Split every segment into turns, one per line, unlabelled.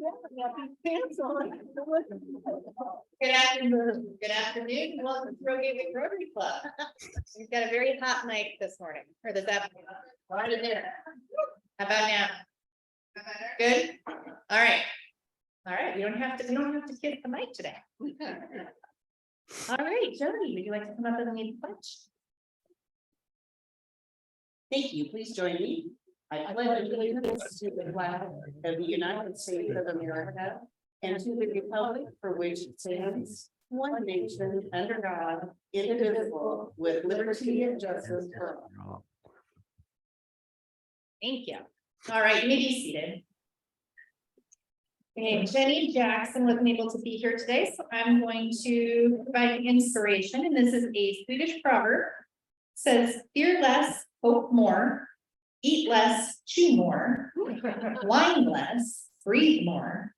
Good afternoon. Good afternoon. Welcome to Rotary Club. We've got a very hot night this morning, or this afternoon. How about now? Good. All right. All right. We don't have to kiss the mic today. All right, Jody, would you like to come up and lead the pledge?
Thank you. Please join me. I pledge allegiance to the flag of the United States of America and to the republic for which it stands, one nation under God, indivisible, with liberty and justice for all.
Thank you. All right, you may be seated. Okay, Jenny Jackson wasn't able to be here today, so I'm going to provide inspiration, and this is a Swedish proverb. It says, fear less, hope more, eat less, chew more, whine less, breathe more,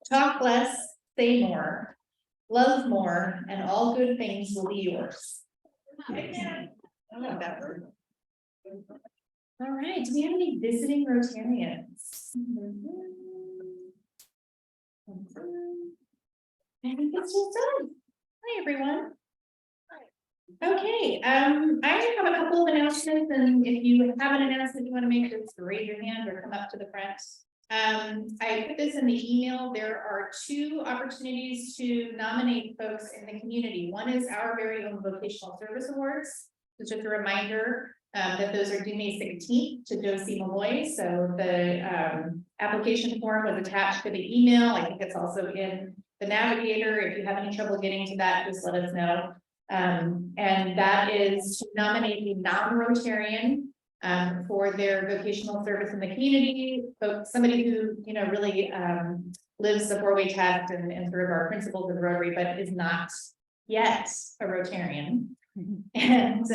talk less, say more, love more, and all good things will be yours. I love that word. All right, do we have any visiting Rotarians? I think it's just done. Hi, everyone. Okay, I have a couple of announcements, and if you have an announcement you want to make, just raise your hand or come up to the front. I put this in the email. There are 2 opportunities to nominate folks in the community. One is our very own Vocational Service Awards. So just a reminder that those are due May 16th to Josie Malloy. So the application form was attached to the email. I think it's also in the Navigator. If you have any trouble getting to that, just let us know. And that is to nominate a non-Rotarian for their vocational service in the community. So somebody who, you know, really lives the 4-way test and sort of our principles of Rotary, but is not yet a Rotarian. And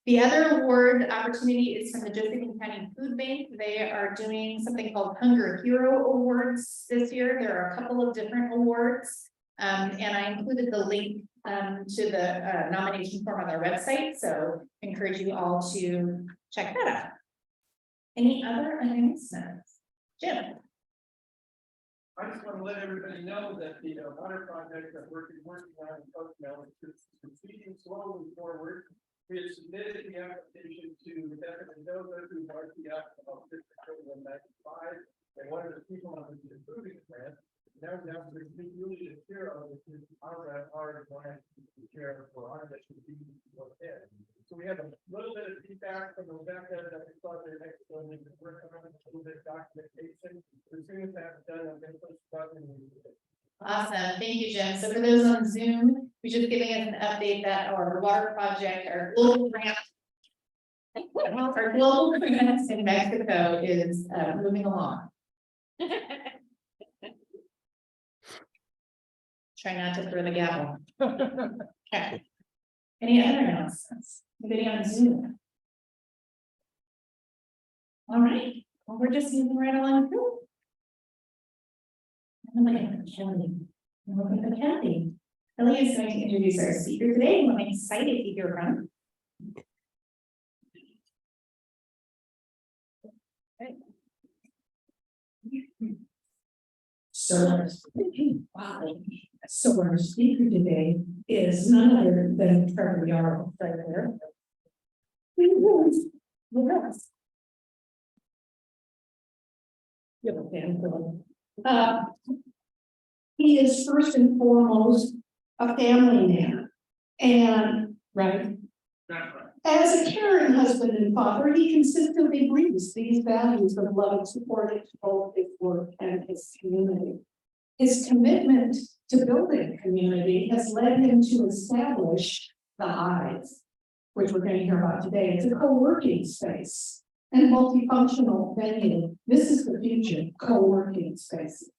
the other award opportunity is from the Josephine County Food Bank. They are doing something called Hunger Hero Awards this year. There are a couple of different awards, and I included the link to the nomination form on their website. So I encourage you all to check that out. Any other announcements? Jim?
I just want to let everybody know that the water project that we're working on in Coast Mountain is proceeding slowly forward. We have submitted the application to Definitely Nova, who marked the app about 195, and one of the people on the approving grant. Now we're really the chair of this our grant chair for our that should be ahead. So we have a little bit of feedback from the back end that we thought their next one is working on a little bit of documentation. As soon as that's done, I'm going to push the button.
Awesome, thank you, Jim. So for those on Zoom, we're just giving us an update that our water project, our global grant in Mexico is moving along. Try not to throw the gavel. Okay. Any other announcements? Anybody on Zoom? All right. Well, we're just moving right along through. I'm looking for Kelly. I'm looking for Kelly. Kelly is going to introduce our speaker today, and I'm excited to hear from.
So our speaker today is none other than Trever Yarrish right there. He is first and foremost a family man, and right. As a caring husband and father, he consistently breathes these values of love and support into both his work and his community. His commitment to building community has led him to establish the Hiive, which we're going to hear about today. It's a co-working space and multifunctional venue. This is the future, co-working space.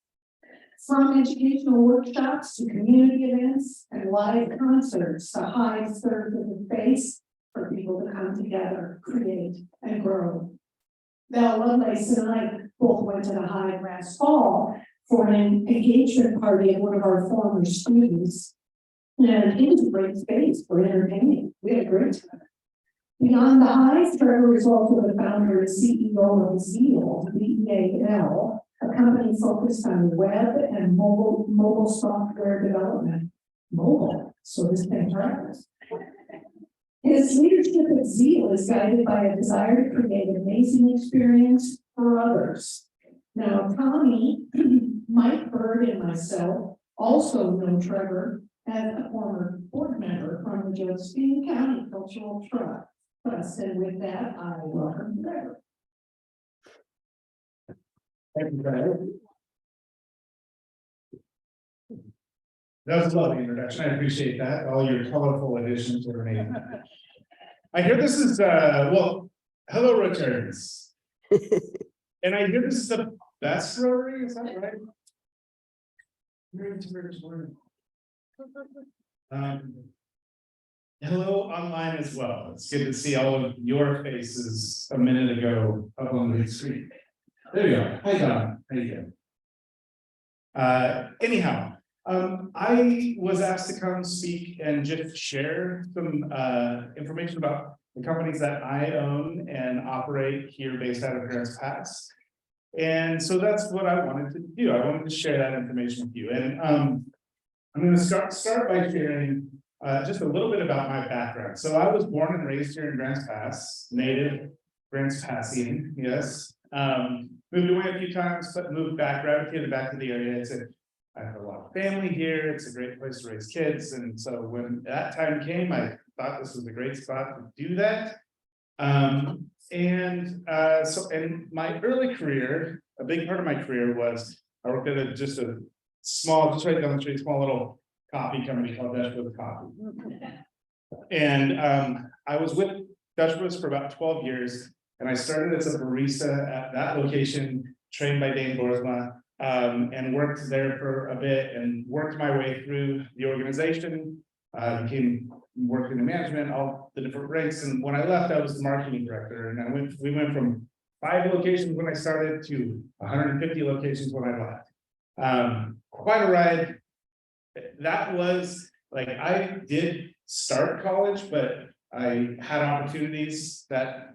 From educational workshops to community events and live concerts, the Hiive serves as a space for people to come together, create, and grow. Val Lovelace and I both went to the Hiive last fall for an engagement party at one of our former students. And it was a great space for entertaining. We had a great time. Beyond the Hiive, Trever is also the founder and CEO of ZEAL, VEAL, a company focused on web and mobile software development. Mobile, so this thing travels. His leadership at Zeal is guided by a desire to create an amazing experience for others. Now, Tommy, Mike Bird, and myself also know Trevor as a former board member from the Josephine County Cultural Trust. And with that, I welcome Trevor.
Thank you, Trevor. That was a lovely introduction. I appreciate that. All your colorful additions were amazing. I hear this is, well, hello, Rotarians. And I hear this is the best Rotary, is that right? Hello online as well. It's good to see all of your faces a minute ago up on the big screen. There you are. Hi, Don. How you doing? Anyhow, I was asked to come speak and just share some information about the companies that I own and operate here based out of Grants Pass. And so that's what I wanted to do. I wanted to share that information with you. And I'm going to start by sharing just a little bit about my background. So I was born and raised here in Grants Pass, native Grants Passian, yes. Moved away a few times, but moved back, gravitated back to the area. I have a lot of family here. It's a great place to raise kids. And so when that time came, I thought this was a great spot to do that. And my early career, a big part of my career was I worked at just right down the street, small little coffee company called Dutch Bros Coffee. And I was with Dutch Bros for about 12 years. And I started as a barista at that location, trained by Dane Boersma, and worked there for a bit and worked my way through the organization, worked in the management, all the different ranks. And when I left, I was the marketing director. And we went from 5 locations when I started to 150 locations when I left. Quite a ride. That was like, I did start college, but I had opportunities that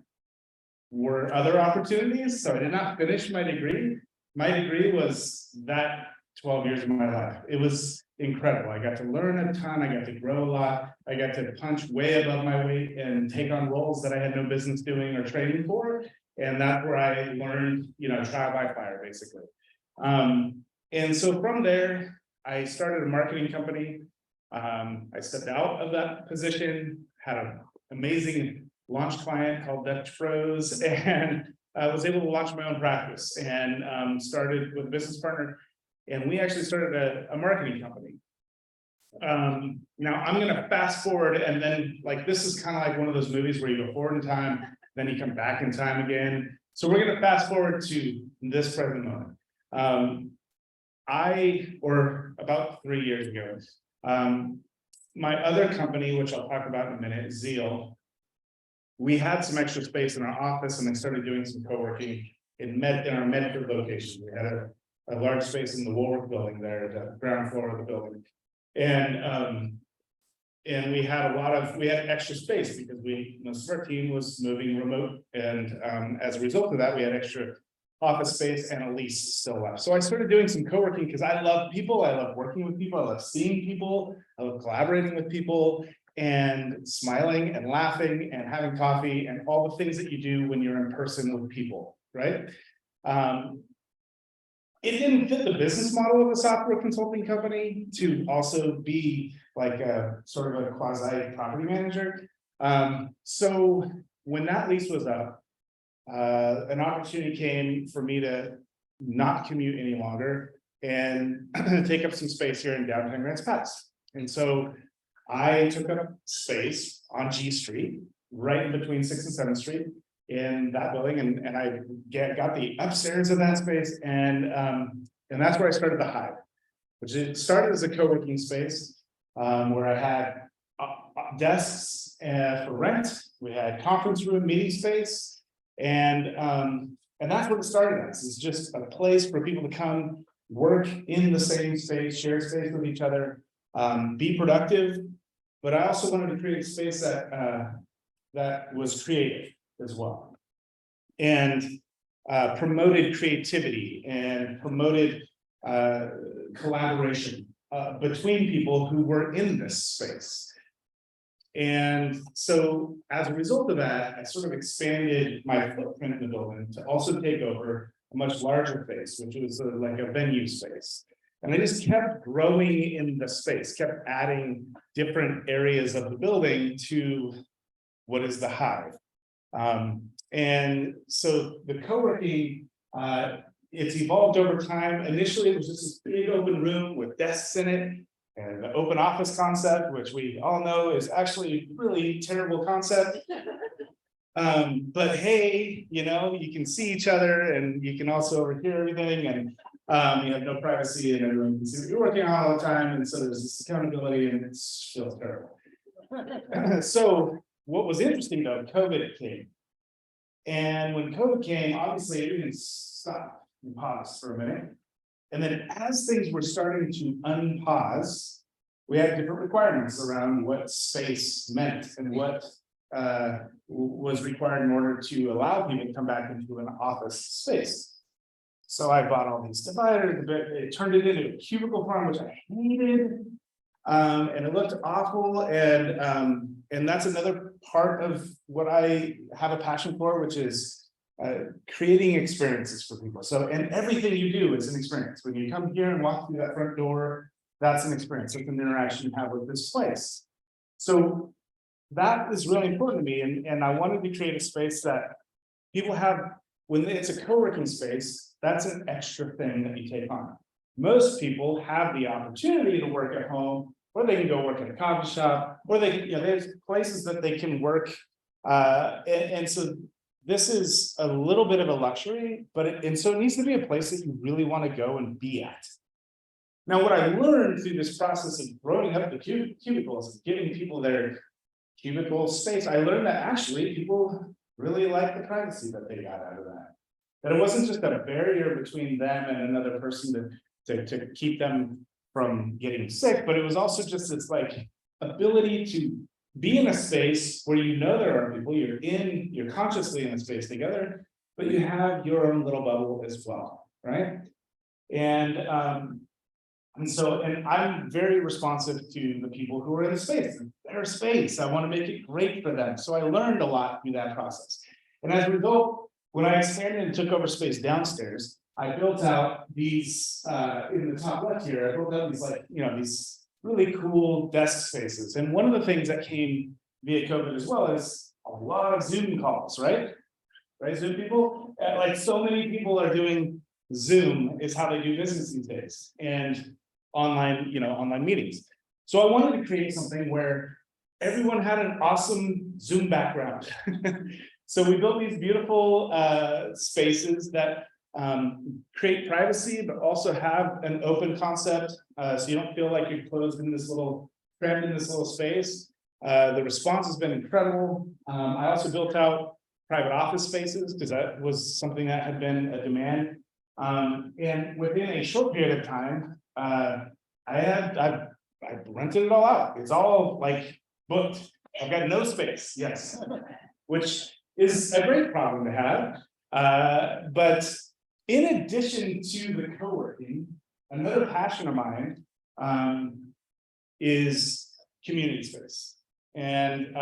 were other opportunities. So I did not finish my degree. My degree was that 12 years of my life. It was incredible. I got to learn a ton. I got to grow a lot. I got to punch way above my weight and take on roles that I had no business doing or training for. And that's where I learned, trial by fire, basically. And so from there, I started a marketing company. I stepped out of that position, had an amazing launch client called Dutch Bros, and I was able to launch my own practice and started with a business partner. And we actually started a marketing company. Now I'm going to fast forward, and then this is kind of like one of those movies where you go forward in time, then you come back in time again. So we're going to fast forward to this present moment. About 3 years ago, my other company, which I'll talk about in a minute, Zeal, we had some extra space in our office, and I started doing some co-working in our Medford location. We had a large space in the Woolworth building there, the ground floor of the building. And we had extra space because most of our team was moving remote. And as a result of that, we had extra office space and a lease still left. So I started doing some co-working because I love people. I love working with people. I love seeing people. I love collaborating with people and smiling and laughing and having coffee and all the things that you do when you're in person with people, right? It didn't fit the business model of a software consulting company to also be like a sort of a quasi property manager. So when that lease was up, an opportunity came for me to not commute any longer and take up some space here in downtown Grants Pass. And so I took up space on G Street, right in between 6th and 7th Street in that building. And I got the upstairs of that space. And that's where I started the Hiive, which it started as a co-working space where I had desks for rent. We had conference room, meeting space. And that's what it started as. It's just a place for people to come work in the same space, share space with each other, be productive. But I also wanted to create a space that was creative as well. And promoted creativity and promoted collaboration between people who were in this space. And so as a result of that, I sort of expanded my footprint in the building to also take over a much larger space, which was like a venue space. And I just kept growing in the space, kept adding different areas of the building to what is the Hiive. And so the co-working, it's evolved over time. Initially, it was just this big open room with desks in it. And the open office concept, which we all know is actually a really terrible concept. But hey, you know, you can see each other and you can also overhear everything, and you have no privacy and everyone can see what you're working on all the time. And so there's this accountability and it feels terrible. So what was interesting though, COVID came. And when COVID came, obviously everything stopped and paused for a minute. And then as things were starting to unpause, we had different requirements around what space meant and what was required in order to allow people to come back into an office space. So I bought all these dividers, it turned it into a cubicle farm, which I hated. And it looked awful. And that's another part of what I have a passion for, which is creating experiences for people. So, and everything you do is an experience. When you come here and walk through that front door, that's an experience. It's an interaction you have with this place. So that is really important to me. And I wanted to create a space that people have, when it's a co-working space, that's an extra thing that you take on. Most people have the opportunity to work at home, or they can go work at a coffee shop, or they can, you know, there's places that they can work. And so this is a little bit of a luxury, but and so it needs to be a place that you really want to go and be at. Now, what I learned through this process of growing up the cubicles and giving people their cubicle space, I learned that actually people really like the privacy that they got out of that. That it wasn't just a barrier between them and another person to keep them from getting sick, but it was also just this like ability to be in a space where you know there are people, you're consciously in a space together, but you have your own little bubble as well, right? And I'm very responsive to the people who are in the space, their space. I want to make it great for them. So I learned a lot through that process. And as a result, when I expanded and took over space downstairs, I built out these in the top left here, I built out these like, you know, these really cool desk spaces. And one of the things that came via COVID as well is a lot of Zoom calls, right? Right, Zoom people? Like so many people are doing Zoom is how they do business these days, and online, you know, online meetings. So I wanted to create something where everyone had an awesome Zoom background. So we built these beautiful spaces that create privacy, but also have an open concept. So you don't feel like you're closed in this little, crammed in this little space. The response has been incredible. I also built out private office spaces because that was something that had been a demand. And within a short period of time, I rented it all out. It's all like booked. I've got no space, yes, which is a great problem to have. But in addition to the co-working, another passion of mine is community space. And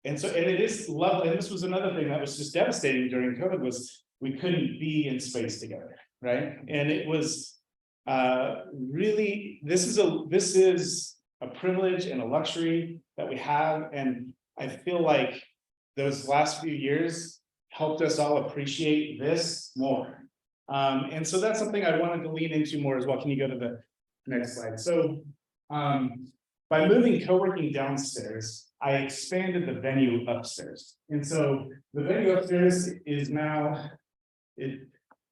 it is lovely. And this was another thing that was just devastating during COVID was we couldn't be in space together, right? And it was really, this is a privilege and a luxury that we have. And I feel like those last few years helped us all appreciate this more. And so that's something I wanted to lean into more as well. Can you go to the next slide? So by moving co-working downstairs, I expanded the venue upstairs. And so the venue upstairs is now, it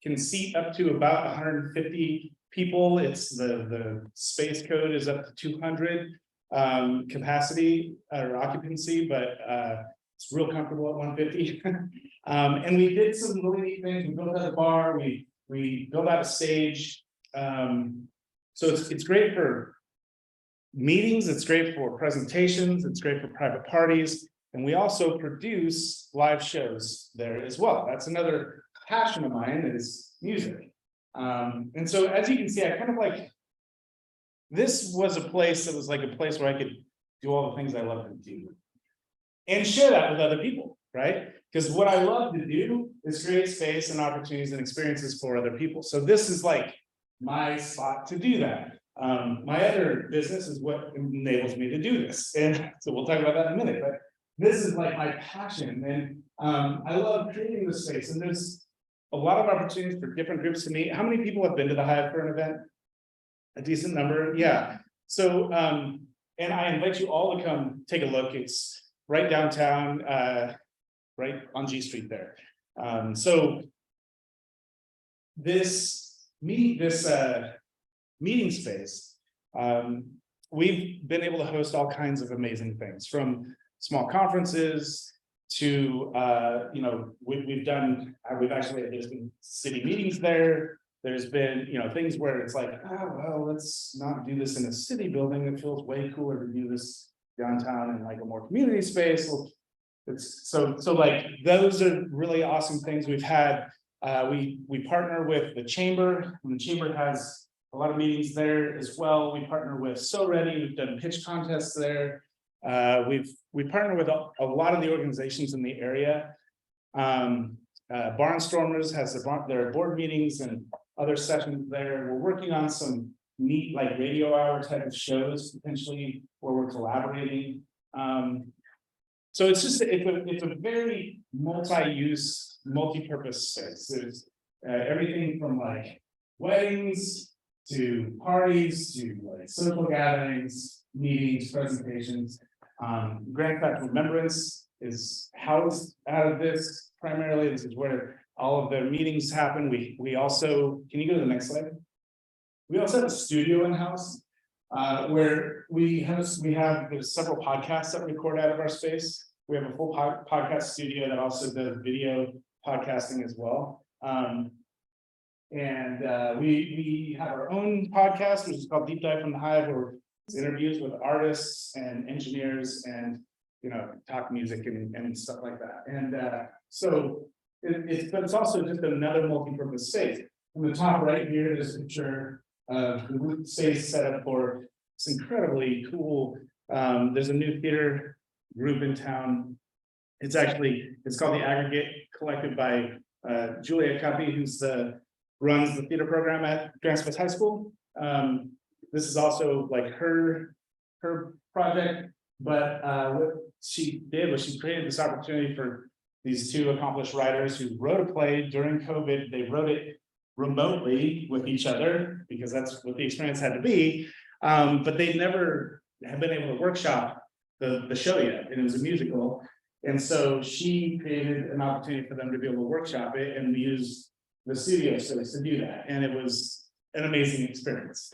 can seat up to about 150 people. It's the space code is up to 200 capacity or occupancy, but it's real comfortable at 150. And we did some really neat things. We built out a bar, we built out a stage. So it's great for meetings, it's great for presentations, it's great for private parties. And we also produce live shows there as well. That's another passion of mine is music. And so as you can see, I kind of like, this was a place that was like a place where I could do all the things I love to do. And share that with other people, right? Because what I love to do is create space and opportunities and experiences for other people. So this is like my spot to do that. My other business is what enables me to do this. And so we'll talk about that in a minute, but this is like my passion. And I love creating this space. And there's a lot of opportunities for different groups to meet. How many people have been to the Hiive for an event? A decent number, yeah. So, and I invite you all to come take a look. It's right downtown, right on G Street there. So this meeting space, we've been able to host all kinds of amazing things, from small conferences to, you know, we've actually, there's been city meetings there. There's been, you know, things where it's like, oh, well, let's not do this in a city building. It feels way cooler to do this downtown in like a more community space. Well, it's so like, those are really awesome things we've had. We partner with the chamber, and the chamber has a lot of meetings there as well. We partner with So Ready. We've done pitch contests there. We partner with a lot of the organizations in the area. Barnstormers has their board meetings and other sessions there. We're working on some neat like radio hour type of shows potentially where we're collaborating. So it's just it's a very multi-use, multi-purpose space. There's everything from like weddings to parties to like social gatherings, meetings, presentations. Grand Theft Remembrance is housed out of this primarily. This is where all of the meetings happen. We also, can you go to the next slide? We also have a studio in-house where there's several podcasts that record out of our space. We have a full podcast studio that also does video podcasting as well. We have our own podcast, which is called Deep Dive from the Hiive, where it's interviews with artists and engineers and, you know, talk music and stuff like that. And but it's also just another multi-purpose space. On the top right here, there's a picture of the space set up for this incredibly cool. There's a new theater group in town. It's called the Aggregate, collected by Julia Cuppy, who's runs the theater program at Grand Space High School. This is also like her project, but what she did was she created this opportunity for these two accomplished writers who wrote a play during COVID. They wrote it remotely with each other because that's what the experience had to be. But they never have been able to workshop the show yet, and it was a musical. And so she created an opportunity for them to be able to workshop it and use the studio space to do that. And it was an amazing experience.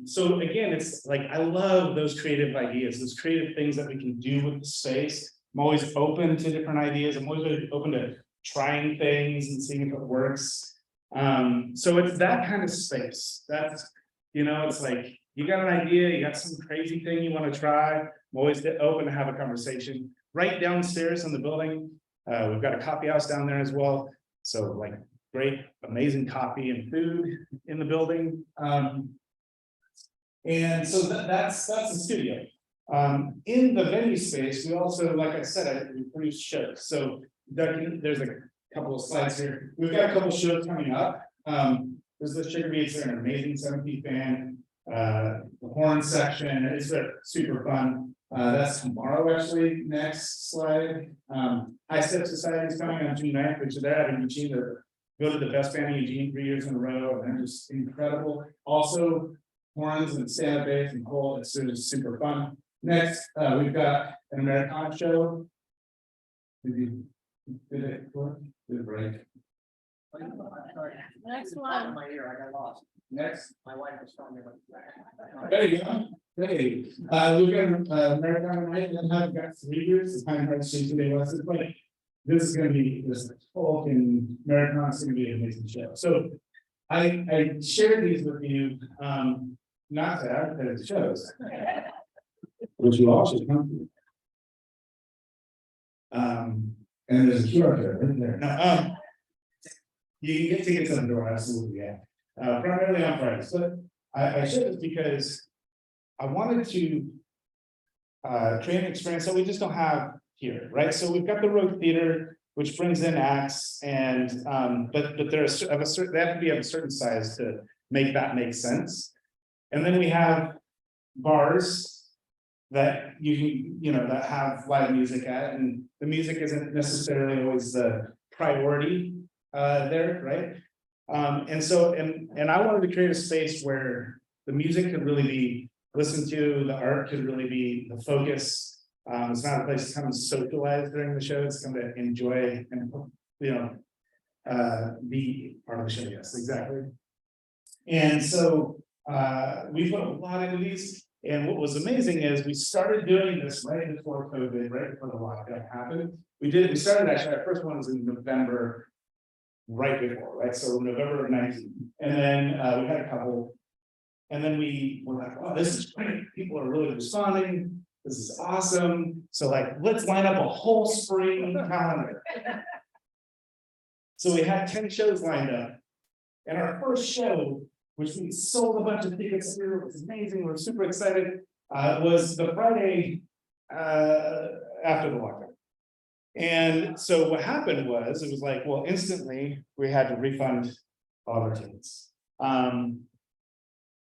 So again, it's like, I love those creative ideas, those creative things that we can do with the space. I'm always open to different ideas. I'm always open to trying things and seeing if it works. So it's that kind of space. That's, you know, it's like, you got an idea, you got some crazy thing you want to try. I'm always open to have a conversation. Right downstairs in the building, we've got a coffee house down there as well. So like great, amazing coffee and food in the building. And so that's the studio. In the venue space, we also, like I said, we produce shows. So there's a couple of slides here. We've got a couple of shows coming up. There's the Sugar Beats, they're an amazing 7-piece band. The horn section, it's super fun. That's tomorrow, actually. Next slide. High Step Society is coming on June 9th, which they're having Eugene to go to the best band in Eugene 3 years in a row, and they're just incredible. Also, horns and stand-up bass and whole, it's super fun. Next, we've got an Americana show. Did it break?
Next one.
My ear, I got lost.
Next.
My wife was telling me what.
There you go. Hey, we've got Americana night, and I've got 3 years. It's kind of hard to see today. It's like, this is going to be this folk and Americana is going to be an amazing show. So I shared these with you, not to advertise the shows, which you all should come to. And there's a QR code right there. No, You can get tickets on the door, absolutely, yeah. Primarily on Fridays, but I showed this because I wanted to create an experience that we just don't have here, right? So we've got the Rogue Theater, which brings in acts and, but there's of a certain, they have to be of a certain size to make that make sense. And then we have bars that you can, you know, that have live music at, and the music isn't necessarily always the priority there, right? And so, and I wanted to create a space where the music could really be listened to, the art could really be the focus. It's not a place to come and socialize during the show, it's come to enjoy and, you know, be part of the show, yes, exactly. And so we put a lot into these. And what was amazing is we started doing this right before COVID, right before the lockdown happened. We started actually, our first one was in November, right before, right? So November of 19. And then we had a couple. And then we were like, oh, this is great. People are really responding. This is awesome. So like, let's line up a whole spring calendar. So we had 10 shows lined up. And our first show, which we sold a bunch of tickets to, it was amazing, we're super excited, was the Friday after the lockdown. And so what happened was, it was like, well, instantly, we had to refund all our tickets. And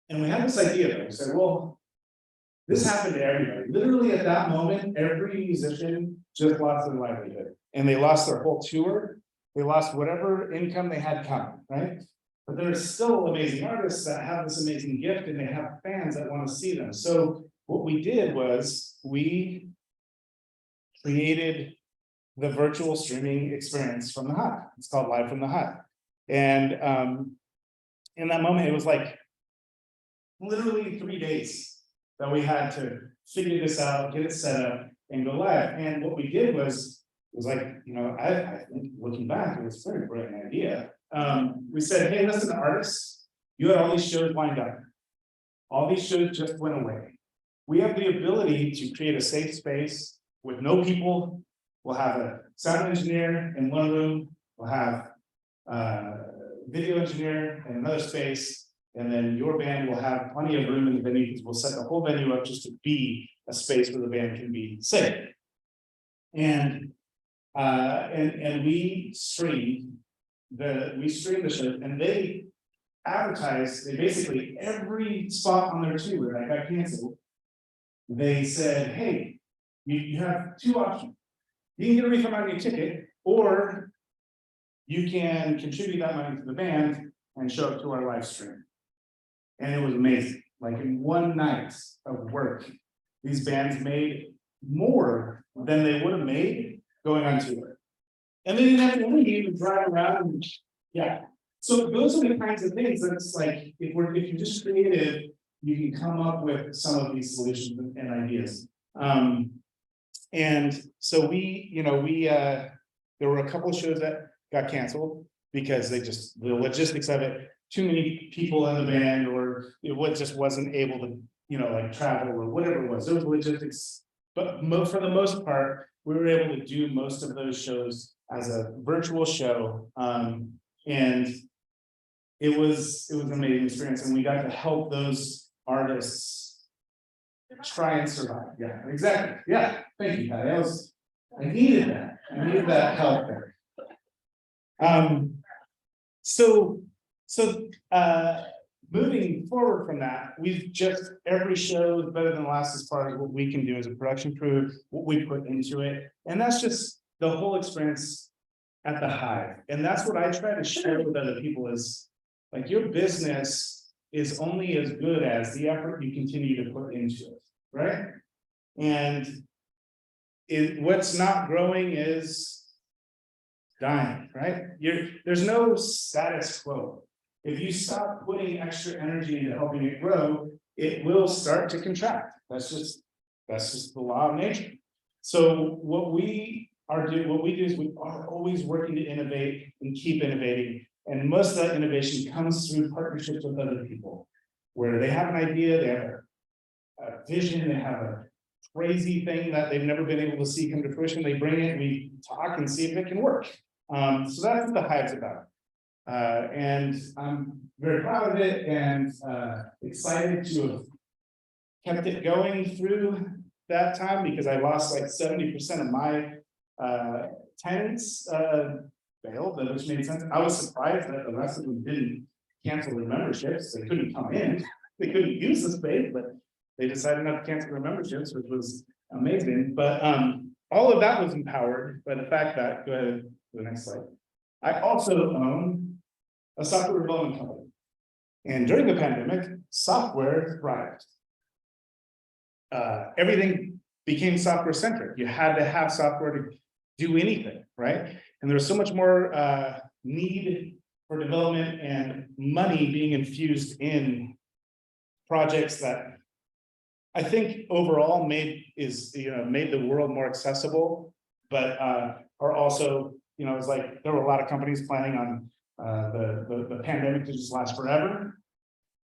we had this idea that we said, well, this happened to everybody. Literally at that moment, every musician just lost their livelihood. And they lost their whole tour, they lost whatever income they had coming, right? But there's still amazing artists that have this amazing gift and they have fans that want to see them. So what we did was we created the virtual streaming experience from the Hiive. It's called Live from the Hiive. And in that moment, it was like literally 3 days that we had to figure this out, get it set up and go live. And what we did was like, you know, I think looking back, it was a very brilliant idea. We said, hey, listen, artists, you had all these shows lined up. All these shows just went away. We have the ability to create a safe space with no people. We'll have a sound engineer in one room. We'll have a video engineer in another space. And then your band will have plenty of room in the venue because we'll set the whole venue up just to be a space where the band can be safe. And we streamed the show, and they advertised, they basically, every spot on their tour that got canceled, they said, hey, you have two options. You can get a refund on your ticket, or you can contribute that money to the band and show up to our live stream. And it was amazing. Like in one night of work, these bands made more than they would have made going on tour. And they didn't have to leave and drive around. And, yeah. So those are the kinds of things that's like, if you're just creative, you can come up with some of these solutions and ideas. And so there were a couple of shows that got canceled because the logistics of it, too many people in the band, or it just wasn't able to, like travel or whatever it was. There was logistics, but for the most part, we were able to do most of those shows as a virtual show. And it was an amazing experience, and we got to help those artists try and survive. Yeah, exactly. Yeah, thank you, Patty. I needed that. I needed that help there. So moving forward from that, every show is better than the last as far as what we can do as a production crew, what we put into it. And that's just the whole experience at the Hiive. And that's what I try to share with other people is like, your business is only as good as the effort you continue to put into it, right? And what's not growing is dying, right? There's no status quo. If you stop putting extra energy into helping it grow, it will start to contract. That's just the law of nature. So what we do is we are always working to innovate and keep innovating. And most of that innovation comes through partnerships with other people, where they have an idea, they have a vision, they have a crazy thing that they've never been able to see come to fruition. They bring it, we talk and see if it can work. So that's what the Hiive's about. And I'm very proud of it and excited to have kept it going through that time because I lost like 70% of my tenants bailed, which made sense. I was surprised that the rest of them didn't cancel their memberships. They couldn't come in, they couldn't use the space, but they decided not to cancel their memberships, which was amazing. But all of that was empowered by the fact that, go ahead to the next slide. I also own a software development company. And during the pandemic, software thrived. Everything became software centric. You had to have software to do anything, right? And there was so much more need for development and money being infused in projects that I think overall made the world more accessible, but are also, it's like there were a lot of companies planning on the pandemic to just last forever.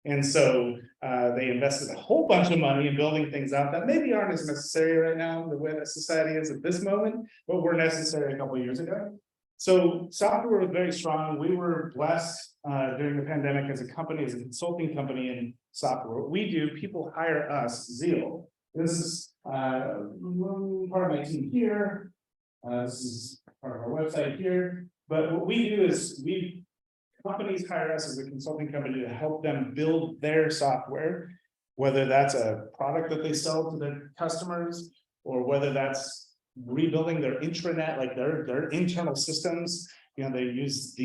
And so they invested a whole bunch of money in building things out that maybe aren't as necessary right now, the way that society is at this moment, but were necessary a couple of years ago. So software was very strong. We were blessed during the pandemic as a company, as a consulting company in software. What we do, people hire us, Zeal. This is part of my team here. This is part of our website here. But what we do is companies hire us as a consulting company to help them build their software, whether that's a product that they sell to their customers, or whether that's rebuilding their intranet, like their internal systems. They use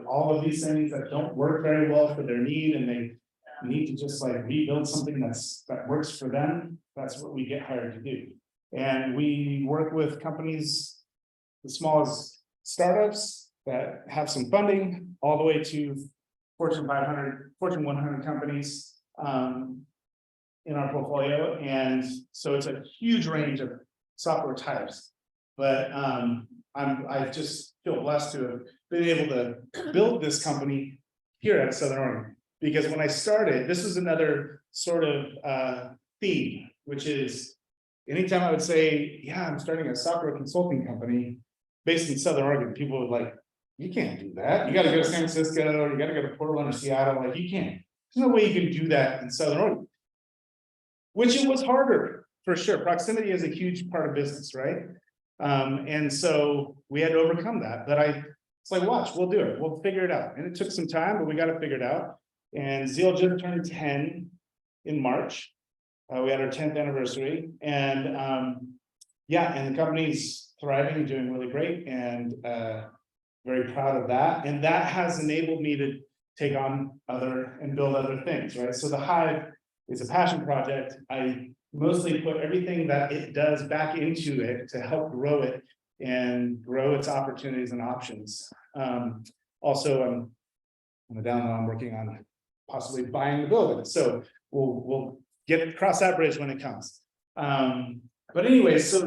all of these things that don't work very well for their need, and they need to just like rebuild something that works for them. That's what we get hired to do. And we work with companies as small as startups that have some funding, all the way to Fortune 500, Fortune 100 companies in our portfolio. And so it's a huge range of software types. But I just feel blessed to have been able to build this company here at Southern Oregon. Because when I started, this is another sort of theme, which is anytime I would say, yeah, I'm starting a software consulting company based in Southern Oregon, people would like, you can't do that. You got to go to San Francisco, or you got to go to Portland or Seattle. Like, you can't. There's no way you can do that in Southern Oregon. Which it was harder, for sure. Proximity is a huge part of business, right? And so we had to overcome that. But it's like, watch, we'll do it. We'll figure it out. And it took some time, but we got to figure it out. And Zeal just turned 10 in March. We had our 10th anniversary. And yeah, and the company's thriving and doing really great. And very proud of that. And that has enabled me to take on and build other things, right? So the Hiive is a passion project. I mostly put everything that it does back into it to help grow it and grow its opportunities and options. Also, I'm working on possibly buying the building. So we'll cross that bridge when it comes. But anyway, so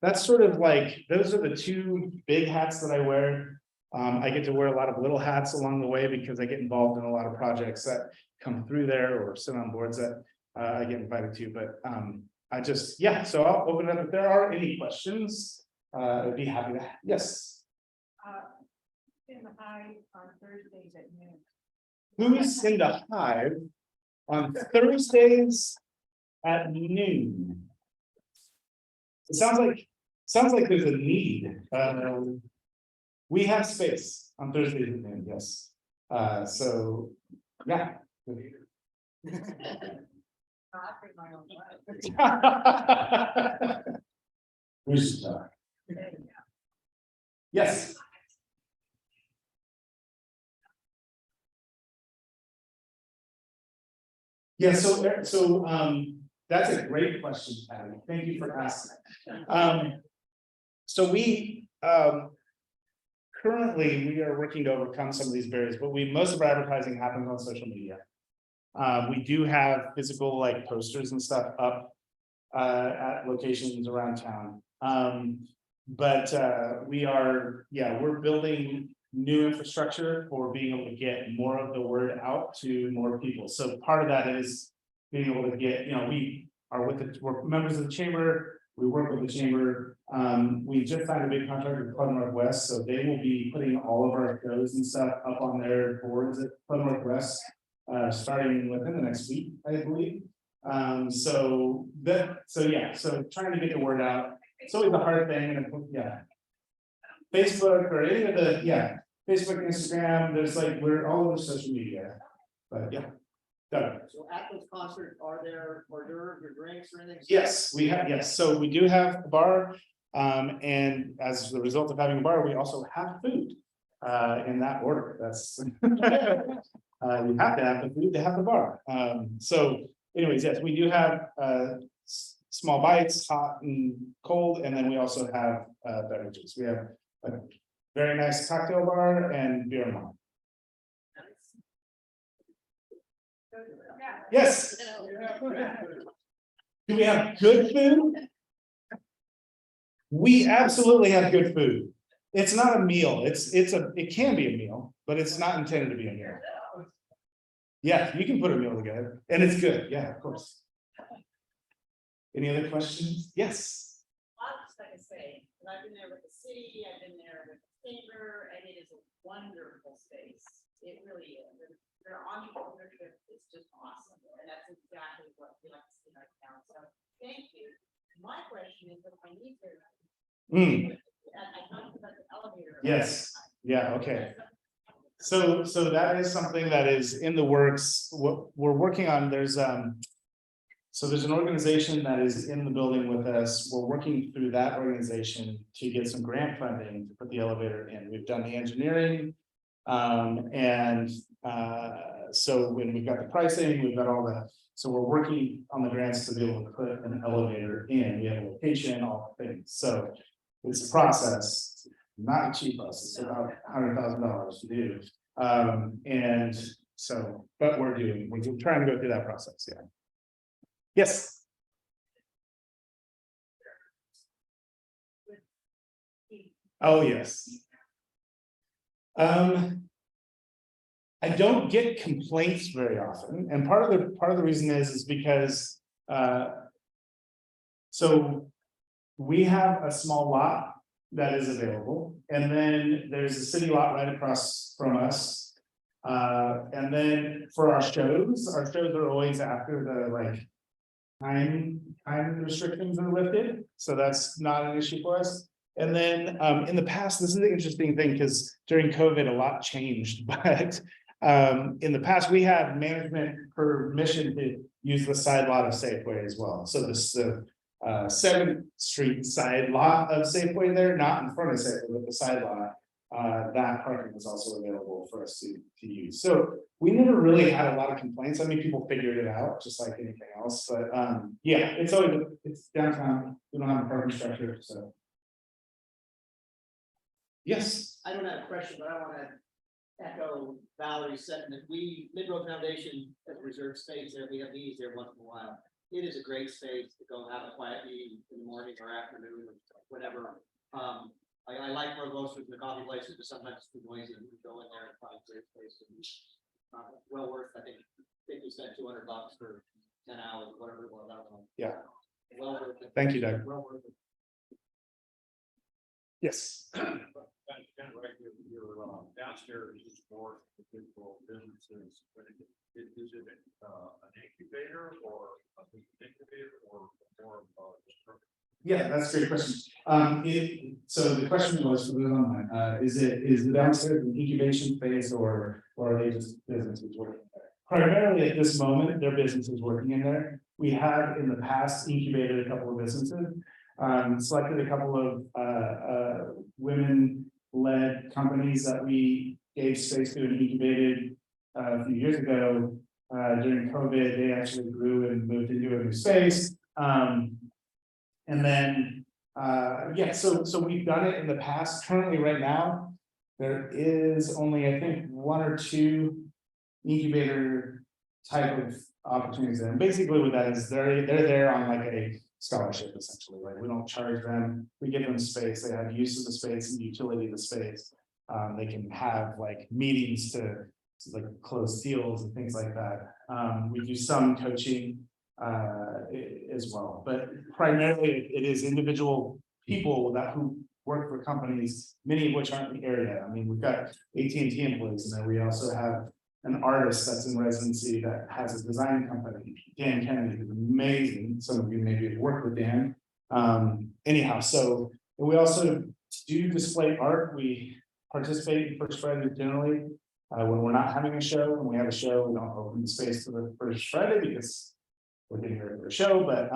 that's sort of like, those are the two big hats that I wear. I get to wear a lot of little hats along the way because I get involved in a lot of projects that come through there or sit on boards that I get invited to. But so I'll open it up. If there are any questions, I'd be happy to. Yes.
In the Hiive on Thursdays at noon.
Who's in the Hiive on Thursdays at noon? It sounds like there's a need. We have space on Thursdays at noon, yes. So yeah. We should talk. Yes. Yeah, so that's a great question, Patty. Thank you for asking. So we currently we are working to overcome some of these barriers, but most of our advertising happens on social media. We do have physical like posters and stuff up at locations around town. But we're building new infrastructure for being able to get more of the word out to more people. So part of that is being able to get, we're members of the chamber. We work with the chamber. We just signed a big contract with Club Northwest, so they will be putting all of our shows and stuff up on their boards at Club Northwest. Starting within the next week, I believe. So trying to get the word out. It's always a hard thing, and yeah. Facebook or any of the, Facebook, Instagram, there's like, we're all over social media, but yeah. Doug.
So at those concerts, are there hors d'oeuvres or drinks or anything?
Yes, we have, yes, so we do have a bar, and as a result of having a bar, we also have food. In that order, that's. You have to have the food to have the bar, so anyways, yes, we do have, small bites, hot and cold, and then we also have, beverages. We have a very nice cocktail bar and beer and wine. Yes. Do we have good food? We absolutely have good food. It's not a meal. It can be a meal, but it's not intended to be a meal. Yeah, you can put a meal together and it's good. Yeah, of course. Any other questions? Yes.
I was just gonna say, because I've been there with the city, I've been there with the chamber, and it is a wonderful space. It really is. And their entrepreneurship is just awesome, and that's exactly what we like to see in our town. So thank you. My question is, if I need to, I talked about the elevator.
Yes. Yeah, okay. So that is something that is in the works. What we're working on, there's an organization that is in the building with us. We're working through that organization to get some grant funding to put the elevator in. We've done the engineering. So when we've got the pricing, we've got all that. So we're working on the grants to be able to put an elevator in. We have a location, all the things. So it's a process, not a cheap process. It's about $100,000 to do. But we're trying to go through that process. Yeah. Yes. Oh, yes. I don't get complaints very often, and part of the reason is because so we have a small lot that is available, and then there's a city lot right across from us. And then for our shows are always after the like time restrictions are lifted, so that's not an issue for us. And then in the past, this is the interesting thing because during COVID a lot changed, but in the past we had management permission to use the side lot of Safeway as well. So this 7th Street side lot of Safeway there, not in front of Safeway, but the side lot. That parking was also available for us to use. So we never really had a lot of complaints. I mean, people figured it out just like anything else, but yeah, it's downtown. We don't have a parking structure, so. Yes.
I don't have a question, but I want to echo Valerie's sentiment. Mid-Road Foundation has reserved space there. We have these there once in a while. It is a great space to go have a quiet meeting in the morning or afternoon or whatever. I like where roasters and the coffee places, but sometimes it's too noisy. You can go in there and find a great place. Well worth, I think we spent $200 for 10 hours, whatever it was. I don't know.
Yeah.
Well worth it.
Thank you, Doug.
Well worth it.
Yes.
Right, your downstairs is for typical businesses, but is it an incubator or a more
Yeah, that's a great question. So the question was for those online, is the downstairs an incubation phase or are they just businesses working there? Primarily at this moment, their businesses working in there. We have in the past incubated a couple of businesses, selected a couple of women-led companies that we gave space to and incubated a few years ago. During COVID, they actually grew and moved into a new space. And then, so we've done it in the past. Currently, right now, there is only, I think, 1 or 2 incubator type of opportunities. And basically what that is, they're there on like a scholarship, essentially. Like we don't charge them, we give them space, they have use of the space and utility of the space. They can have like meetings to like close deals and things like that. We do some coaching. as well, but primarily it is individual people that who work for companies, many of which aren't in the area. I mean, we've got AT&T employees, and then we also have an artist that's in residency that has a design company. Dan Kennedy is amazing. Some of you maybe have worked with Dan. Anyhow, so we also do display art. We participate in First Friday generally. When we're not having a show, when we have a show, we don't open the space for the First Friday because we're getting ready for a show, but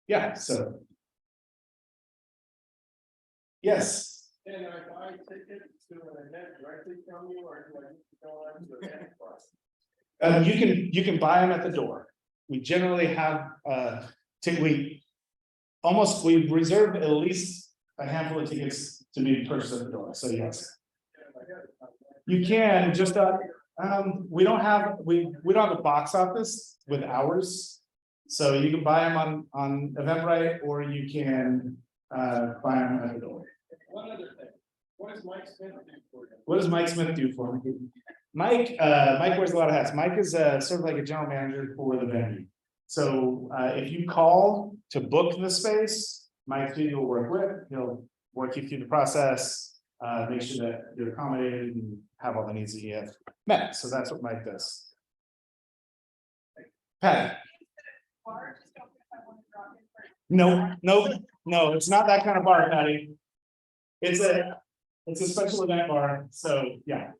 yeah, so. Yes.
Can I buy tickets to an event directly from you, or do I need to go on to the event plus?
You can buy them at the door. We generally have we reserve at least a handful of tickets to be purchased at the door, so yes. You can just we don't have a box office with ours, so you can buy them on Eventbrite, or you can buy them at the door.
One other thing, what does Mike Smith do for you?
What does Mike Smith do for me? Mike wears a lot of hats. Mike is sort of like a general manager for the venue. So if you call to book the space, Mike will work with, he'll work you through the process, make sure that you're accommodated and have all the needs that you have met. So that's what Mike does. Pat. No, it's not that kind of bar, Patty. It's a special event bar, so yeah.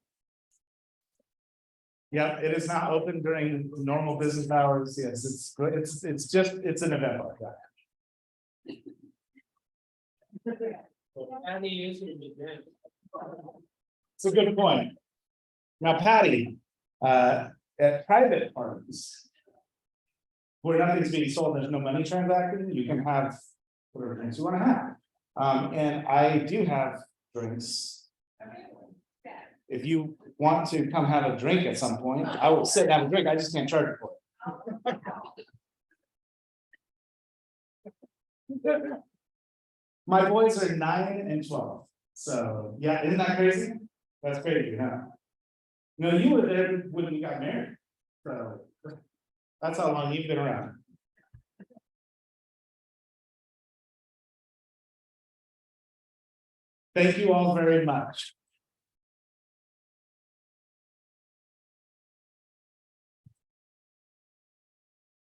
Yeah, it is not open during normal business hours. Yes, it's an event bar. Yeah. It's a good point. Now, Patty, at private parties, where nothing's being sold, there's no money transacted, you can have whatever drinks you want to have. And I do have drinks. If you want to come have a drink at some point, I will sit and have a drink. I just can't charge you for it. My boys are 9 and 12. So yeah, isn't that crazy? That's crazy, huh? No, you were there when we got married. So that's how long you've been around. Thank you all very much.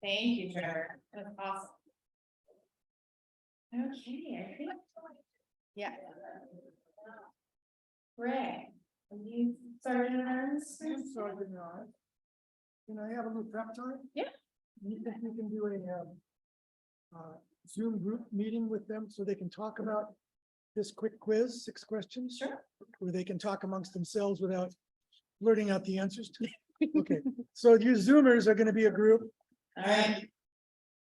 Thank you, Trevor. That's awesome. Okay, I think. Yeah. Ray, are you Sergeant at Arms?
Sergeant at Arms. Can I have a little prep time?
Yeah.
You think we can do a Zoom group meeting with them so they can talk about this quick quiz, 6 questions?
Sure.
Where they can talk amongst themselves without blurting out the answers to. Okay, so you Zoomers are going to be a group.
All right.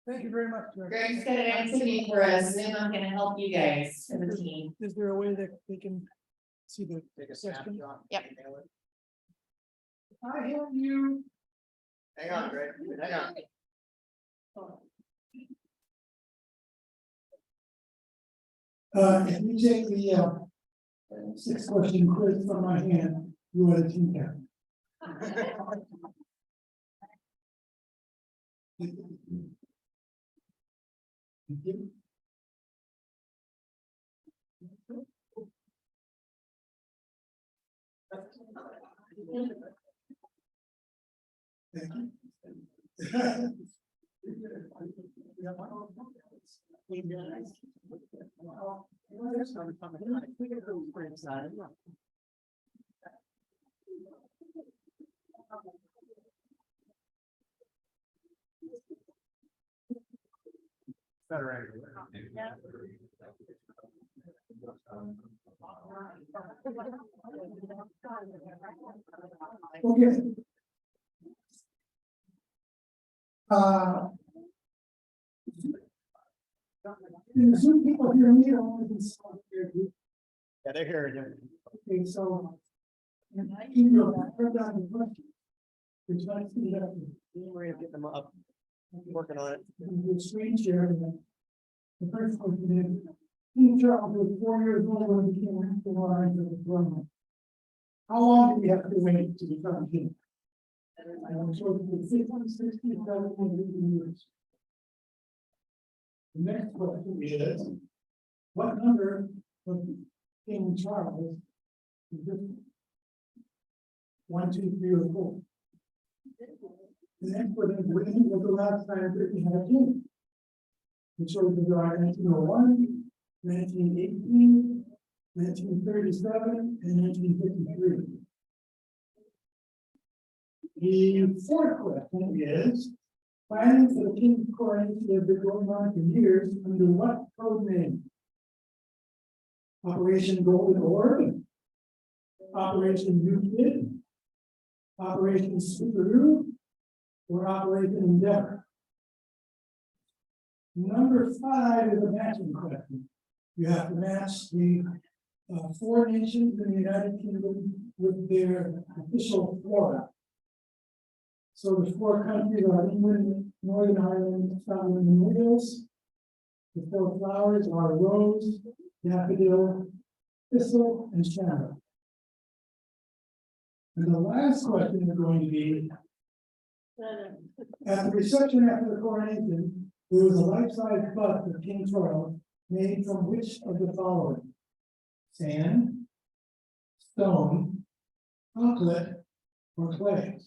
Thank you very much.
Greg's got an activity for us, and I'm gonna help you guys as a team.
Is there a way that they can see the
Take a
question?
snapshot.
Yep.
email it.
I have you.
Hang on, Greg, hang on.
If you take the 6-question quiz from my hand, you are the team captain. Okay. Zoom people hear me or only can someone hear you?
Yeah, they're here.
Okay, so. And I email that, put down the question. Which I see that.
We're gonna get them up, working on it.
The screen share. And the first question is, King Charles was 4 years old when he became actualized as a drummer. How long did we have to wait to become king? I'm sure the 50, 60, 70 years. The next question is, what number of King Charles is this? 1, 2, 3, or 4? The next one is, when was the last time Britain had a king? It shows the are 1901, 1918, 1937, and 1953. The fourth question is, planning for the king's coronation has been going on for years under what code name? Operation Golden Orb, Operation Euclid, Operation Scooperoo, or Operation Endeavor? Number 5 is a matching question. You have to match the 4 nations in the United Kingdom with their official flora. So the 4 countries are England, Northern Ireland, Scotland, and Wales. The 4 flowers are rose, daffodil, thistle, and shamrock. And the last question is going to be, at the reception after the coronation, there was a life-size bust of King Charles made from which of the following? Sand, stone, chocolate, or clay?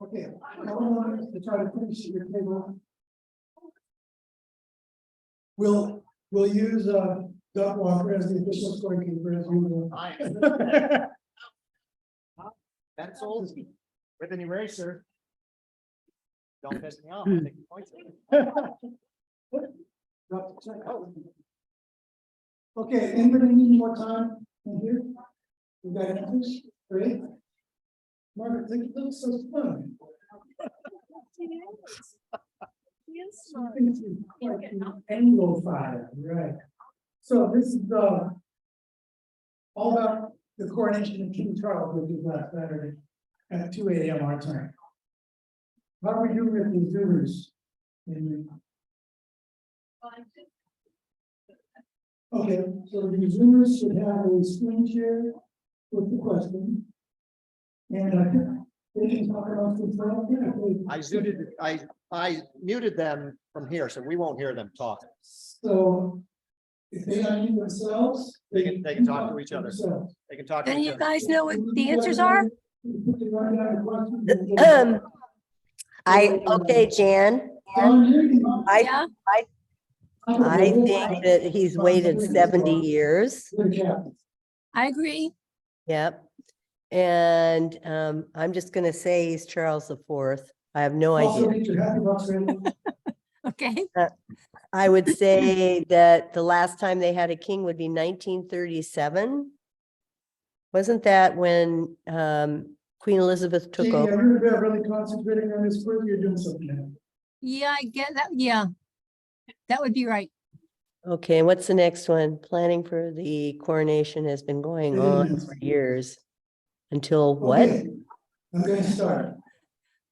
Okay, how long to try to finish your table? We'll use Doug Walker as the official scorekeeper as usual.
Pencils with an eraser. Don't piss me off. I'll take the points.
Okay, anybody need more time in here? We got answers? Great. Margaret, it looks so fun. Anglophile, right? So this is all about the coronation of King Charles, which was last Saturday at 2 a.m. our time. How are we doing with these Zoomers? Okay, so the Zoomers should have a screen share with the question. And I think they can talk about themselves.
I muted them from here, so we won't hear them talk.
So if they unmute themselves,
They can talk to each other.
themselves.
They can talk to
Then
each
you
other.
guys know what the answers are?
Okay, Jan,
Yeah,
I think that he's waited 70 years.
I agree.
Yep. And I'm just gonna say he's Charles IV. I have no
Also,
idea.
get your happy box ready.
Okay.
I would say that the last time they had a king would be 1937. Wasn't that when Queen Elizabeth took
Jamie,
over?
I'm really concentrating on this quiz, you're doing something else.
Yeah, I get that. Yeah. That would be right.
Okay, and what's the next one? Planning for the coronation has been going on for years. Until what?
Okay, I'm going to start.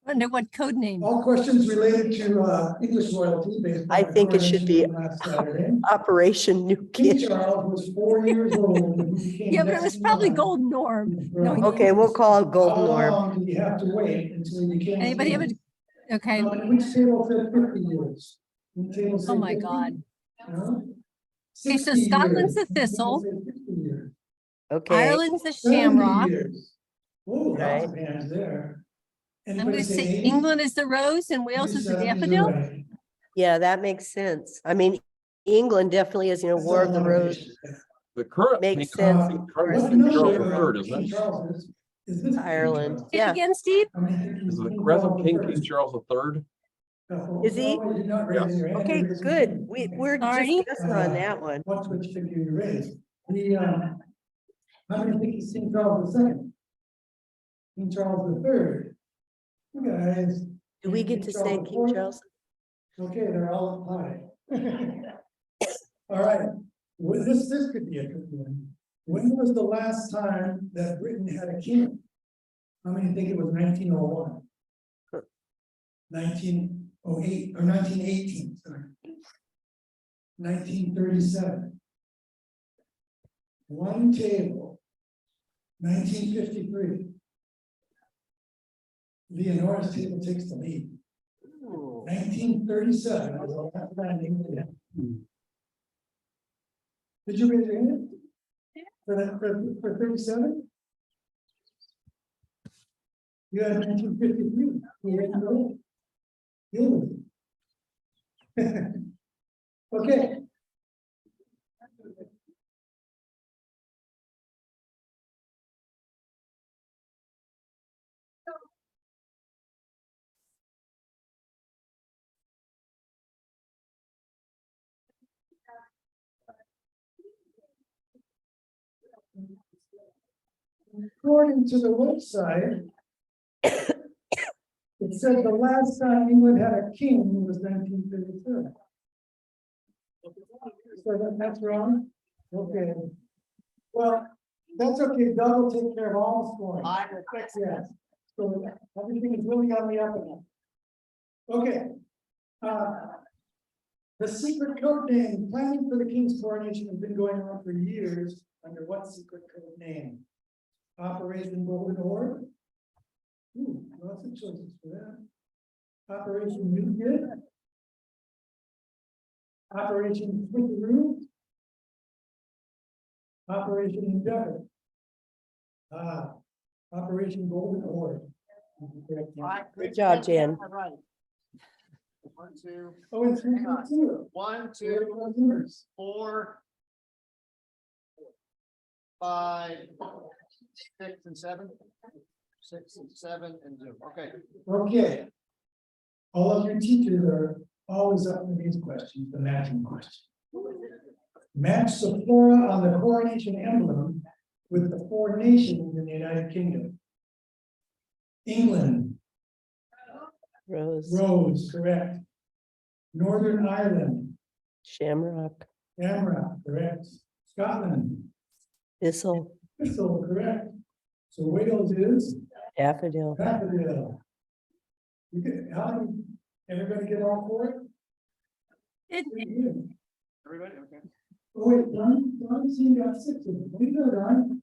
Under what code name?
All questions related to English royalty based on
I
the
think it should be
coronation last Saturday.
Operation New
King
Kid.
Charles was 4 years old when he became.
Yeah, but it
next
was
in
probably
line
Golden
to
Orb.
the throne.
No,
Okay, we'll call it Golden
How
Orb.
long did you have to wait until you became?
Anybody have
king?
a, okay.
Which table said 50 years? Which table said
Oh my
50?
God.
No?
Okay, so
60
Scotland's
years.
the thistle.
Which table said 50 years?
Okay,
Ireland's the
70
shamrock.
years. Oh, lots of hands there.
I'm
Anybody
gonna say
80?
England is the rose and Wales is the
70s are
daffodil.
right.
yeah, that makes sense. I mean, England definitely is,
That's
War
all
of the
one
Rose
page.
The current.
makes
King
sense.
Charles
What
Charles
number
III,
of
isn't
King
it?
Charles is this? King
Ireland.
Charles?
Say it
Yeah.
again, Steve.
I mean,
Is the
King
present
Charles
King
I.
King Charles III?
Is he?
Oh, you're not raising your hand.
Okay,
You're raising
good.
your hand.
We're just
Alrighty.
guessing on that one.
What's which figure you raise? The, how many think he's King Charles II? King Charles III. You guys.
Do we get to say King
IV?
Charles?
Okay, they're all high. All right, well, this could be a good one. When was the last time that Britain had a king? How many think it was 1901? 1908 or 1918, sorry. 1937. One table. 1953. Leonora's table takes the lead. 1937 was the last landing. Did you raise your hand? For that, for 37? You had 1953. You raised your hand. Okay. According to the website, it said the last time England had a king was 1932. So that's wrong? Okay. Well, that's okay. Doug will take care of all the scoring.
I will fix it.
Yes. So everything is really on the up and up. Okay. The secret code name, planning for the king's coronation has been going on for years. Under what secret code name? Operation Golden Orb? Ooh, lots of choices for that. Operation New Kid? Operation Switcheroo? Operation Endeavor? Operation Golden Orb.
Good job, Jan.
Right. 1, 2,
Oh, it's
Hang on.
2.
1,
Two
2, 4, 5, 6 and 7. 6 and 7 and 0. Okay.
Okay. All of your teachers are always up for these questions, the matching question. Match the flora on the coronation emblem with the 4 nations in the United Kingdom. England,
Rose,
rose, correct. Northern Ireland,
shamrock,
shamrock, correct. Scotland,
thistle,
thistle, correct. So Wales is
daffodil.
daffodil. You get, how did everybody get all 4? Pretty good.
Everybody, okay.
Oh, wait, Don, see, you got 6 of them. What do you know, Don?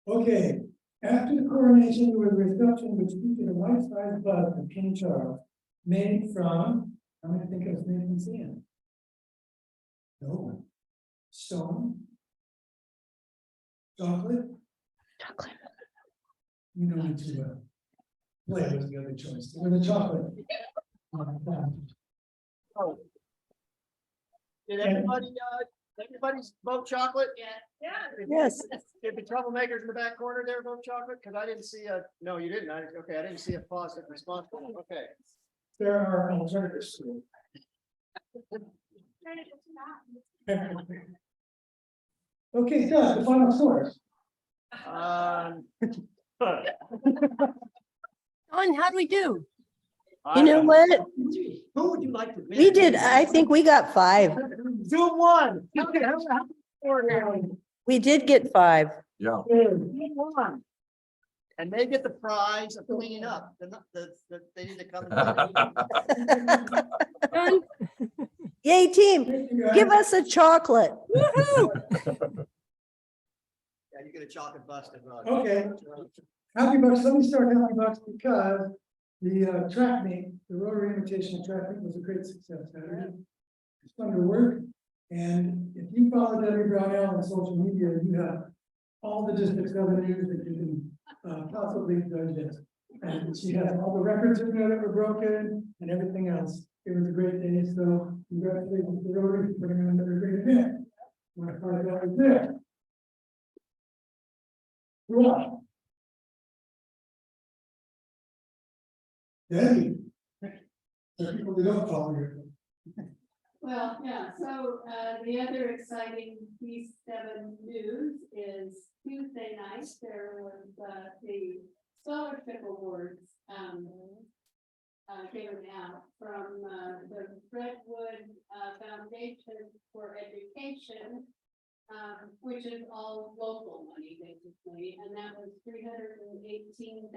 Okay, after the coronation, there was a reception which featured a life-size bust of King Charles, made from, I'm gonna think of made from sand. No. Stone. Chocolate.
Chocolate.
You know, to play was the other choice. It was a chocolate.
Oh. Did everybody's vote chocolate?
Yeah.
Yes.
Did the troublemakers in the back corner there vote chocolate? Because I didn't see a, no, you didn't. Okay, I didn't see a positive response. Okay.
There are alternatives to it. Okay, so the final scores.
Dawn, how'd we do?
You know what?
Who would you like to be?
We did, I think we got 5.
Zoom 1.
We did get 5.
Yeah.
And they get the prize of cleaning up. They need to come.
Dawn,
Yay, team,
Thank you, guys.
give us a chocolate.
Yeah, you get a chocolate bust.
Okay. Happy Bucks, let me start Happy Bucks because the track meet, the Rotary Invitational track meet was a great success. It's fun to work. And if you follow Debbie Brownell on social media, you have all the district's revenues that you can possibly digest. And she has all the records in there that were broken and everything else. It was a great day, so congratulations to Rotary for putting on another great event. Want to find out who's there? Right. Debbie. The people who don't follow you.
Well, yeah, so the other exciting piece of news is Tuesday night, there was the scholarship awards given out from the Redwood Foundation for Education, which is all local money basically, and that was $318,000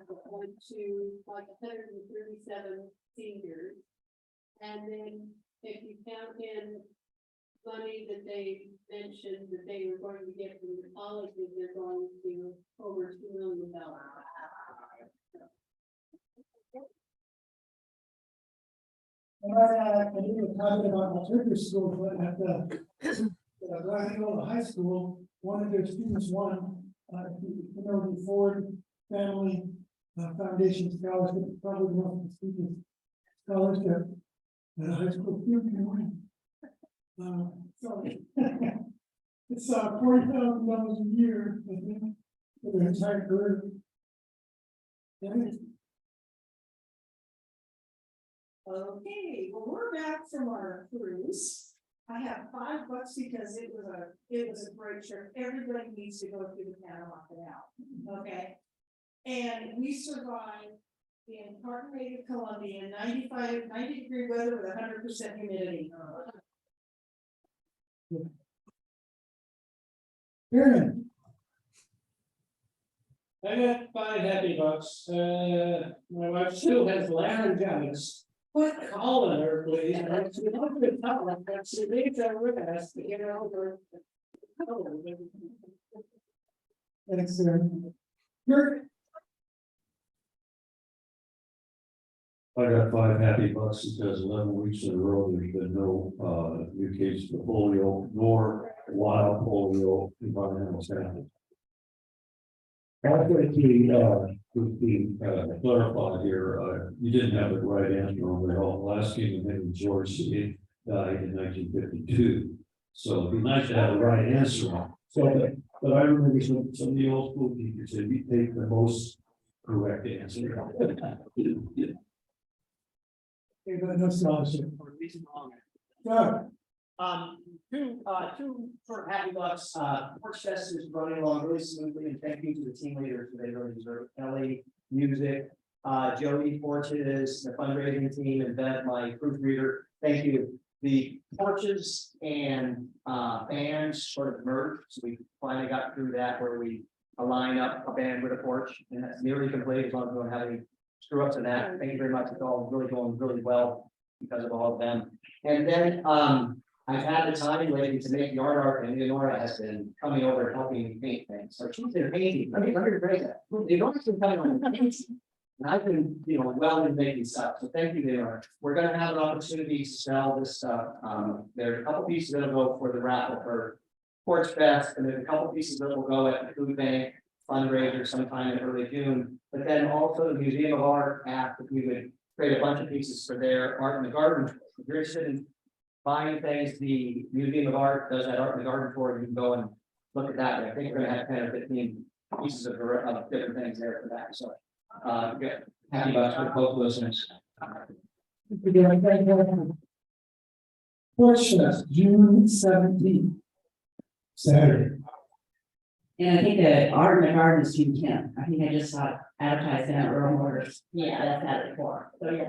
that went to like 137 seniors. And then if you count in money that they mentioned that they were going to get from the colleges, they're going to over $2 million.
And I didn't comment about the Turkish school, but at the high school, one of their students won, the Ford Family Foundation Scholarship, probably one of the students scholarship that a high school student can win. So it's $40,000 a year, I think, for their entire career.
Okay, well, we're back from our cruise. I have $5 because it was a great trip. Everybody needs to go through the Panama Canal, okay? And we survived in carbonated Colombia in 90-degree weather with 100% humidity.
Aaron,
I got $5 happy. My wife still has laryngitis. Quit calling her, please. She wants to tell her that she needs a rest to get over.
thanks, Aaron. Kurt,
I got $5 because 11 weeks in a row, there's been no new cases of polio nor wild polio environmental samples. I'd like to clarify here, you didn't have the right answer on the last king of Henry George died in 1952. So it'd be nice to have the right answer on. So, but I remember some of the old school teachers said, you take the most correct answer.
no scholarship. Doug,
Two sort of happy bucks, Porch Fest is running along really smoothly, and thank you to the team leaders, they really deserve it. Kelly, music, Jody Porches, the fundraising team, and Beth, my proofreader, thank you. The porches and bands sort of merged, so we finally got through that where we align up a band with a porch, and that's nearly complete as long as we don't have any screw ups in that. Thank you very much, it's all really going really well because of all of them. And then I've had the time lately to make yard art, and Leonora has been coming over and helping me paint things. So she's been painting. Let me break that. Leonora's been coming on and painting. And I've been, well in making stuff. So thank you, Leonora. We're gonna have an opportunity to sell this stuff. There's a couple pieces that'll go for the raffle for Porch Fest, and there's a couple pieces that will go at the food bank fundraiser sometime in early June. But then also the Museum of Art asked if we would create a bunch of pieces for their art in the garden. If you're interested in buying things, the Museum of Art does that art in the garden tour. You can go and look at that. I think we're gonna have 10 or 15 pieces of different things there for that. So, good. Happy about for both of those things.
Porch Fest, June 17th. Saturday.
And I think that Art in the Garden is June 10th. I think I just saw it advertised in Earl Motors. Yeah, that's at it for. So yeah,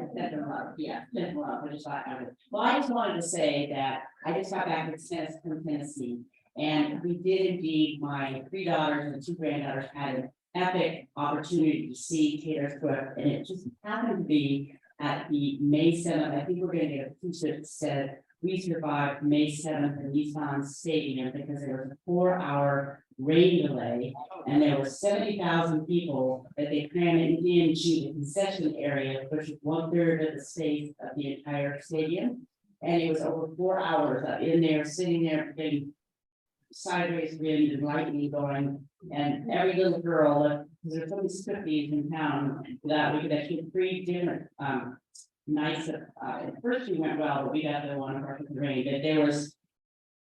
I just thought I would. Well, I just wanted to say that I just got back from Tennessee. And we did indeed, my 3 daughters and 2 granddaughters had an epic opportunity to see Taylor Swift. And it just happened to be at the May 7th. I think we're gonna get a t-shirt that said, we survived May 7th in Nissan Stadium, because there was a 4-hour rain delay, and there were 70,000 people that they crammed into the concession area, which is 1/3 of the space of the entire stadium. And it was over 4 hours in there, sitting there, getting sideways wind and lightning going, and every little girl, because there's only 50s in town, that we could actually 3 different nights of, at first we went well, but we got the one part of the rain, that there was,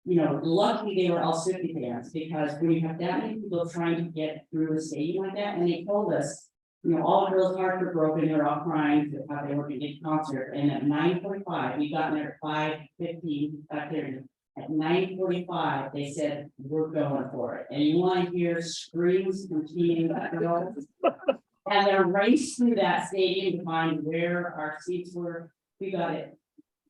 luckily they were all Swiftie fans, because when you have that many people trying to get through a stadium like that, and they told us, all the girls' hearts were broken, they were all crying how they were going to get a concert, and at 9:45, we got there at 5:15 back there. At 9:45, they said, we're going for it, and you want to hear screams from teenage girls. And they raced through that stadium to find where our seats were. We got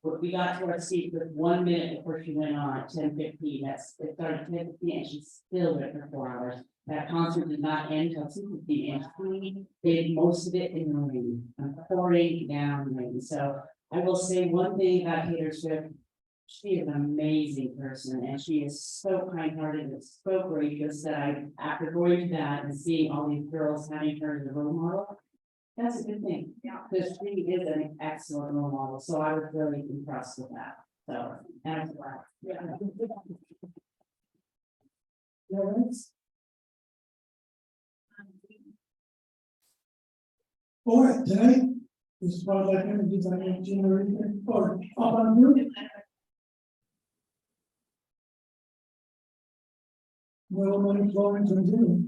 to our seat with 1 minute before she went on at 10:15. It started at 10:15 and she still went for 4 hours. That concert did not end until 2:15, and we did most of it in the rain, pouring down rain. So I will say one thing about Taylor Swift. She is an amazing person and she is so kind-hearted and so gracious that after going to that and seeing all these girls having her as a role model. That's a good thing. Yeah. Because she is an excellent role model, so I was really impressed with that. So, and I'm glad. Yeah.
All right, tonight is part of that design January or up on you. Well, money flowing to do.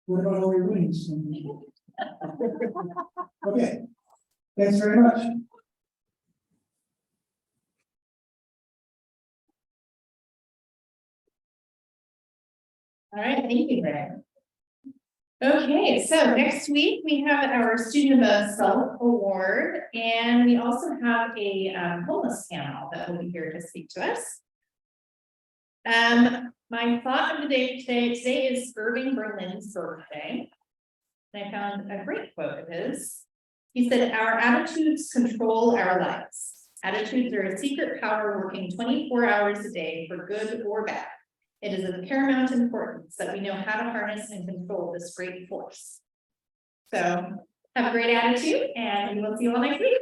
What about all your wings? Okay, thanks very much.
All right, thank you, Greg. Okay, so next week we have our Student of Self Award, and we also have a homeless panel that will be here to speak to us. My thought of the day today is Irving Berlin's birthday. And I found a great quote of his. He said, "Our attitudes control our lives. Attitudes are a secret power working 24 hours a day for good or bad. It is of paramount importance that we know how to harness and control this great force." So have a great attitude and we will see you all next week.